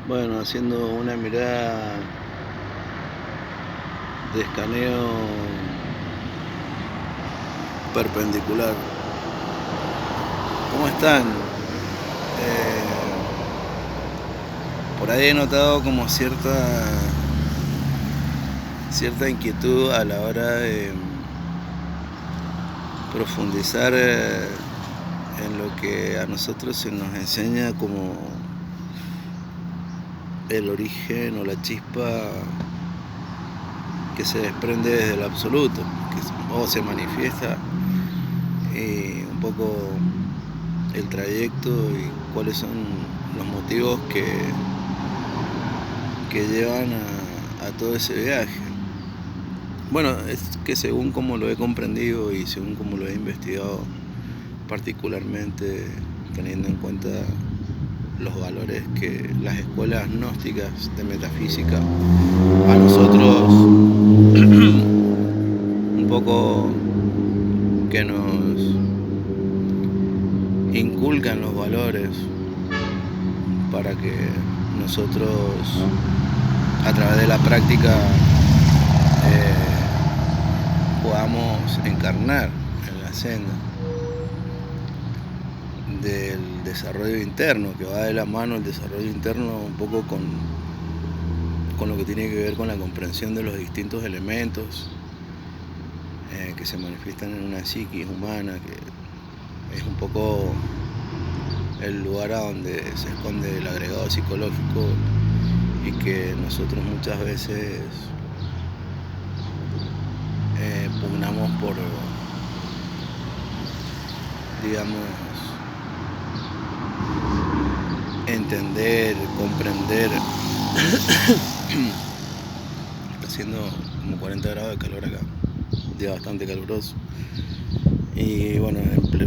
Bueno, haciendo una mirada de escaneo perpendicular. ¿Cómo están? Por ahí he notado como cierta inquietud a la hora de profundizar en lo que a nosotros se nos enseña como el origen o la chispa que se desprende desde el absoluto, o se manifiesta, y un poco el trayecto y cuáles son los motivos que llevan a todo ese viaje. Bueno, es que según como lo he comprendido y según como lo he investigado, particularmente teniendo en cuenta los valores que las escuelas gnósticas de metafísica a nosotros un poco que nos inculcan los valores para que nosotros a través de la práctica podamos encarnar en la senda del desarrollo interno, que va de la mano el desarrollo interno un poco con lo que tiene que ver con la comprensión de los distintos elementos que se manifiestan en una psiquis humana, que es un poco el lugar a donde se esconde el agregado psicológico y que nosotros muchas veces pugnamos por, digamos, entender, comprender. Está haciendo como 40 grados de calor acá, un día bastante caluroso y bueno,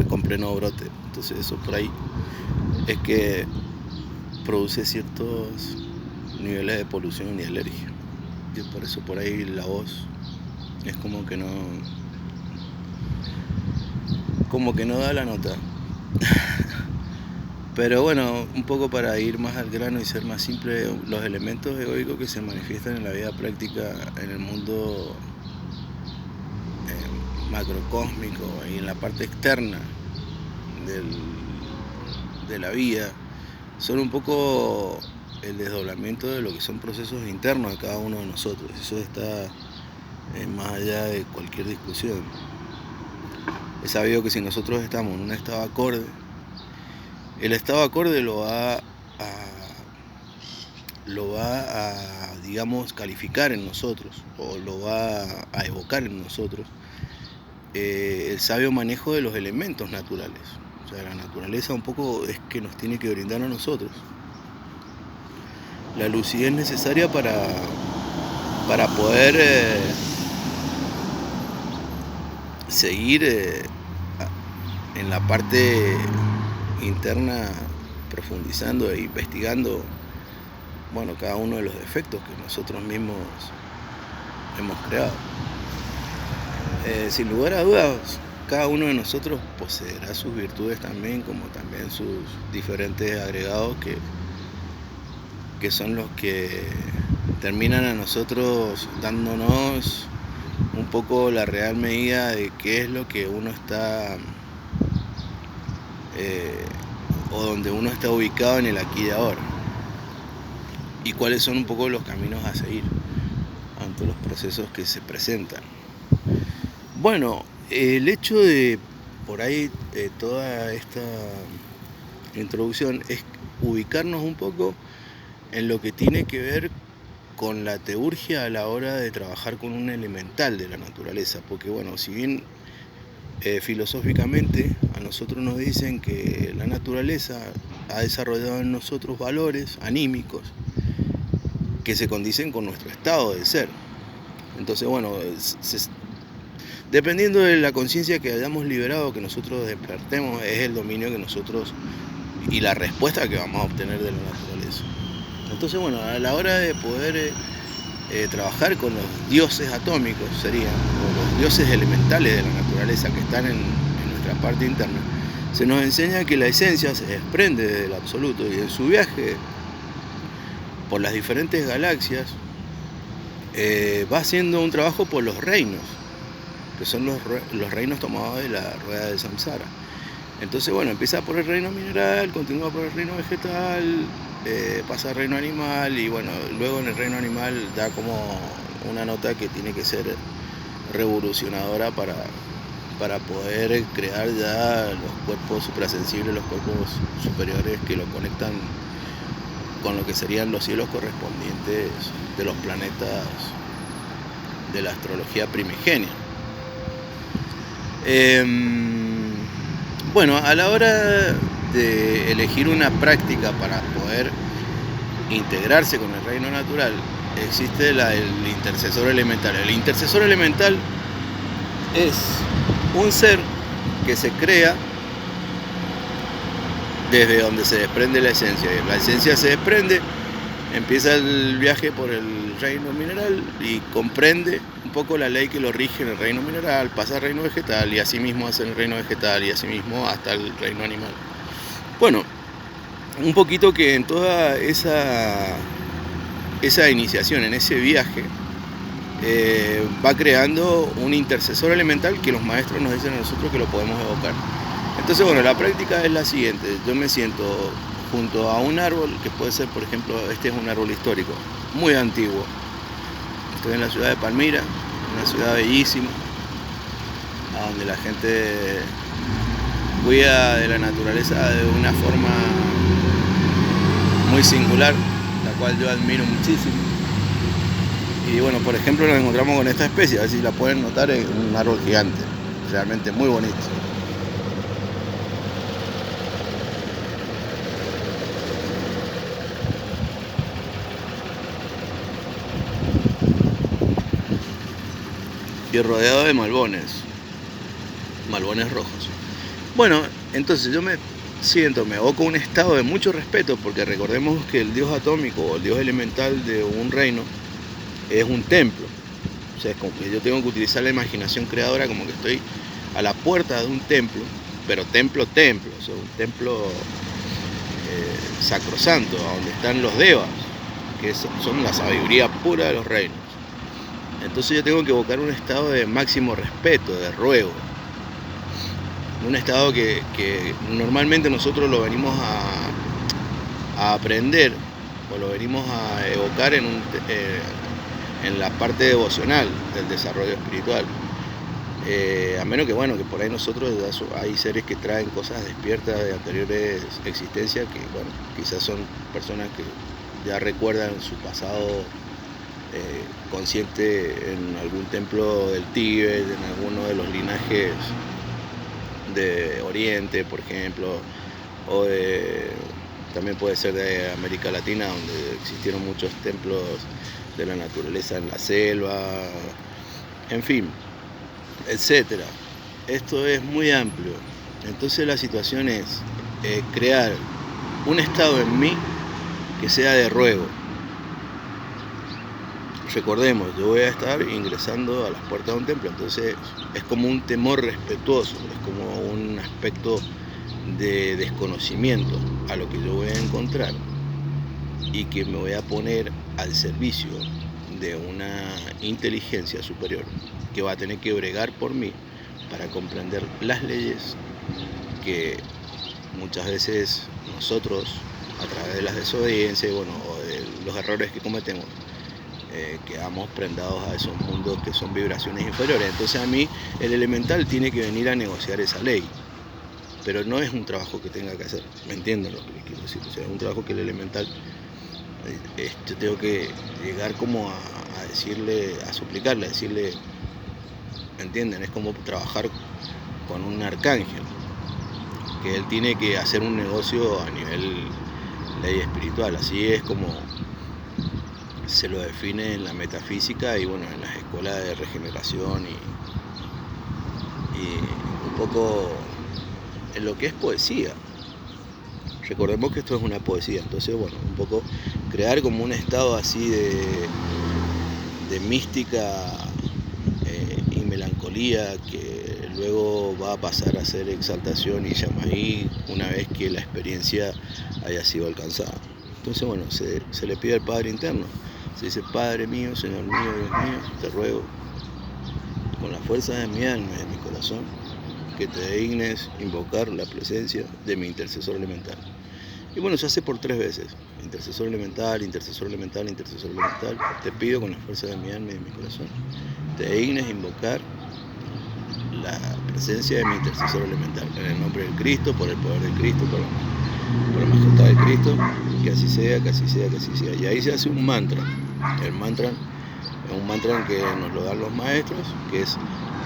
con pleno brote, entonces eso por ahí es que produce ciertos niveles de polución y alergia, y por eso por ahí la voz es como que no da la nota. Pero bueno, un poco para ir más al grano y ser más simple, los elementos egoicos que se manifiestan en la vida práctica en el mundo macrocósmico y en la parte externa de la vida son un poco el desdoblamiento de lo que son procesos internos de cada uno de nosotros. Eso está más allá de cualquier discusión. Es sabido que si nosotros estamos en un estado acorde, el estado acorde lo va a, digamos, calificar en nosotros, o lo va a evocar en nosotros el sabio manejo de los elementos naturales. O sea, la naturaleza un poco es que nos tiene que brindar a nosotros la lucidez necesaria para poder seguir en la parte interna profundizando e investigando, bueno, cada uno de los defectos que nosotros mismos hemos creado. Sin lugar a dudas, cada uno de nosotros poseerá sus virtudes también, como también sus diferentes agregados que son los que terminan a nosotros dándonos un poco la real medida de qué es lo que uno está o donde uno está ubicado en el aquí y ahora, y cuáles son un poco los caminos a seguir ante los procesos que se presentan. Bueno, el hecho de por ahí toda esta introducción es ubicarnos un poco en lo que tiene que ver con la teurgia a la hora de trabajar con un elemental de la naturaleza, porque bueno, si bien filosóficamente a nosotros nos dicen que la naturaleza ha desarrollado en nosotros valores anímicos que se condicen con nuestro estado de ser. Entonces bueno, dependiendo de la conciencia que hayamos liberado, que nosotros despertemos, es el dominio que nosotros y la respuesta que vamos a obtener de la naturaleza. Entonces bueno, a la hora de poder trabajar con los dioses atómicos serían, o los dioses elementales de la naturaleza que están en nuestra parte interna, se nos enseña que la esencia se desprende del absoluto y en su viaje por las diferentes galaxias, va haciendo un trabajo por los reinos, que son los reinos tomados de la rueda de samsara. Entonces, bueno, empieza por el reino mineral, continúa por el reino vegetal, pasa al reino animal y bueno, luego en el reino animal da como una nota que tiene que ser revolucionadora para poder crear ya los cuerpos suprasensibles, los cuerpos superiores que lo conectan con lo que serían los cielos correspondientes de los planetas de la astrología primigenia. Bueno, a la hora de elegir una práctica para poder integrarse con el reino natural, existe el intercesor elemental. El intercesor elemental es un ser que se crea desde donde se desprende la esencia. La esencia se desprende, empieza el viaje por el reino mineral y comprende un poco la ley que lo rige en el reino mineral, pasa al reino vegetal y así mismo hace el reino vegetal y así mismo hasta el reino animal. Bueno, un poquito que en toda esa iniciación, en ese viaje, va creando un intercesor elemental que los maestros nos dicen a nosotros que lo podemos evocar. Entonces, bueno, la práctica es la siguiente. Yo me siento junto a un árbol, que puede ser, por ejemplo, este es un árbol histórico, muy antiguo. Estoy en la ciudad de Palmira, una ciudad bellísima, donde la gente cuida de la naturaleza de una forma muy singular, la cual yo admiro muchísimo. Y bueno, por ejemplo, nos encontramos con esta especie, a ver si la pueden notar, es un árbol gigante, realmente muy bonito. Y rodeado de malbones rojos. Bueno, entonces yo me evoco un estado de mucho respeto, porque recordemos que el dios atómico o el dios elemental de un reino es un templo. O sea, es como que yo tengo que utilizar la imaginación creadora como que estoy a la puerta de un templo, pero templo, o sea, un templo sacrosanto, donde están los devas, que son la sabiduría pura de los reinos. Entonces yo tengo que evocar un estado de máximo respeto, de ruego. Un estado que normalmente nosotros lo venimos a aprender o lo venimos a evocar en la parte devocional del desarrollo espiritual. A menos que bueno, que por ahí nosotros hay seres que traen cosas despiertas de anteriores existencias que bueno, quizás son personas que ya recuerdan su pasado consciente en algún templo del Tíbet, en alguno de los linajes de Oriente, por ejemplo, o también puede ser de América Latina, donde existieron muchos templos de la naturaleza en la selva, en fin, etcétera. Esto es muy amplio. Entonces la situación es crear un estado en mí que sea de ruego. Recordemos, yo voy a estar ingresando a las puertas de un templo, entonces es como un temor respetuoso, es como un aspecto de desconocimiento a lo que yo voy a encontrar y que me voy a poner al servicio de una inteligencia superior que va a tener que bregar por mí para comprender las leyes que muchas veces nosotros, a través de las desobediencias o de los errores que cometemos, quedamos prendados a esos mundos que son vibraciones inferiores. Entonces a mí el elemental tiene que venir a negociar esa ley, pero no es un trabajo que tenga que hacer, ¿me entienden lo que les quiero decir? O sea, es un trabajo que el elemental, yo tengo que llegar como a decirle, a suplicarle, a decirle, ¿me entienden? Es como trabajar con un arcángel, que él tiene que hacer un negocio a nivel ley espiritual, así es como se lo define en la metafísica y bueno, en las escuelas de regeneración y un poco en lo que es poesía. Recordemos que esto es una poesía, entonces bueno, un poco crear como un estado así de mística y melancolía que luego va a pasar a ser exaltación y llamaí una vez que la experiencia haya sido alcanzada. Entonces, bueno, se le pide al Padre interno. Se dice: Padre mío, Señor mío, Dios mío, te ruego, con la fuerza de mi alma y de mi corazón, que te dignes invocar la presencia de mi intercesor elemental. Y bueno, se hace por 3 veces. Intercesor elemental, intercesor elemental, intercesor elemental. Te pido con la fuerza de mi alma y de mi corazón, te dignes invocar la presencia de mi intercesor elemental. En el nombre del Cristo, por el poder del Cristo, por la majestad de Cristo, que así sea, que así sea, que así sea. Y ahí se hace un mantra. El mantra es un mantra que nos lo dan los maestros, que es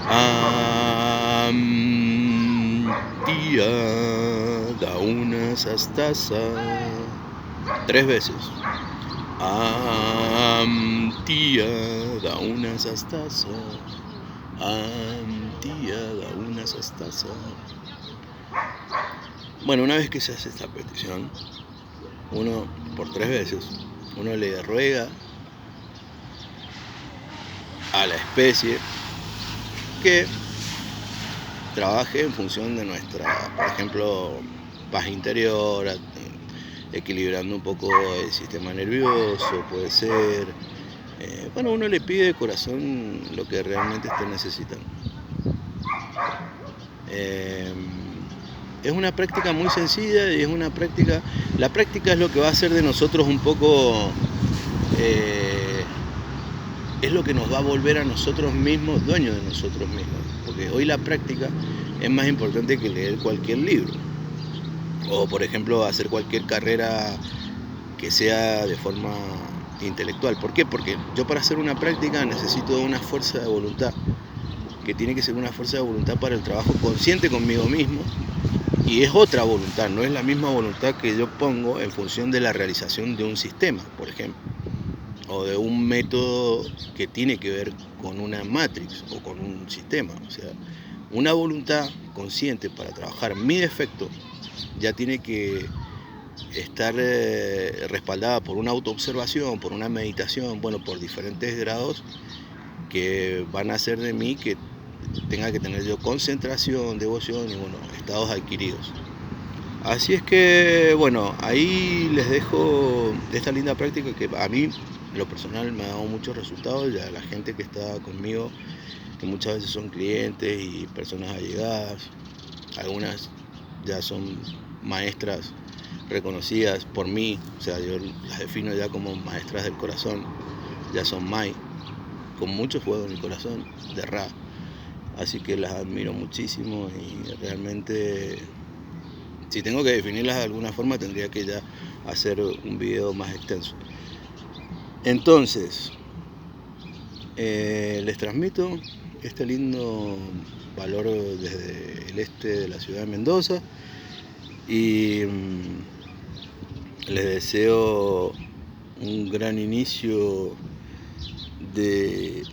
Amtía Dauna Sastasa. 3 veces. Amtía Dauna Sastasa. Amtía Dauna Sastasa. Bueno, una vez que se hace esta petición, uno por 3 veces, uno le ruega a la especie que trabaje en función de nuestra, por ejemplo, paz interior, equilibrando un poco el sistema nervioso, puede ser. Bueno, uno le pide de corazón lo que realmente esté necesitando. Es una práctica muy sencilla y es una práctica, la práctica es lo que va a hacer de nosotros un poco, es lo que nos va a volver a nosotros mismos dueños de nosotros mismos, porque hoy la práctica es más importante que leer cualquier libro, o por ejemplo hacer cualquier carrera que sea de forma intelectual. ¿Por qué? Porque yo para hacer una práctica necesito una fuerza de voluntad, que tiene que ser una fuerza de voluntad para el trabajo consciente conmigo mismo, y es otra voluntad, no es la misma voluntad que yo pongo en función de la realización de un sistema, por ejemplo, o de un método que tiene que ver con una matrix o con un sistema. O sea, una voluntad consciente para trabajar mi defecto ya tiene que estar respaldada por una autoobservación, por una meditación, bueno, por diferentes grados que van a hacer de mí que tenga que tener yo concentración, devoción y bueno, estados adquiridos. Así es que bueno, ahí les dejo esta linda práctica que a mí en lo personal me ha dado muchos resultados, ya la gente que está conmigo, que muchas veces son clientes y personas allegadas, algunas ya son maestras reconocidas por mí, o sea, yo las defino ya como maestras del corazón, ya son Mai, con mucho fuego en el corazón, de Ra. Así que las admiro muchísimo y realmente, si tengo que definirlas de alguna forma, tendría que ya hacer un video más extenso. Entonces, les transmito este lindo valor desde el este de la ciudad de Mendoza y les deseo un gran inicio de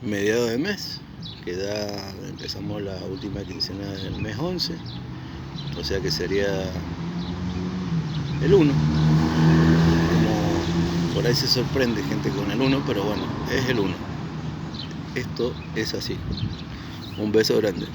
mediados de mes, que ya empezamos la última quincena del mes 11, o sea que sería el 1. Como por ahí se sorprende gente con el 1, pero bueno, es el 1. Esto es así. Un beso grande.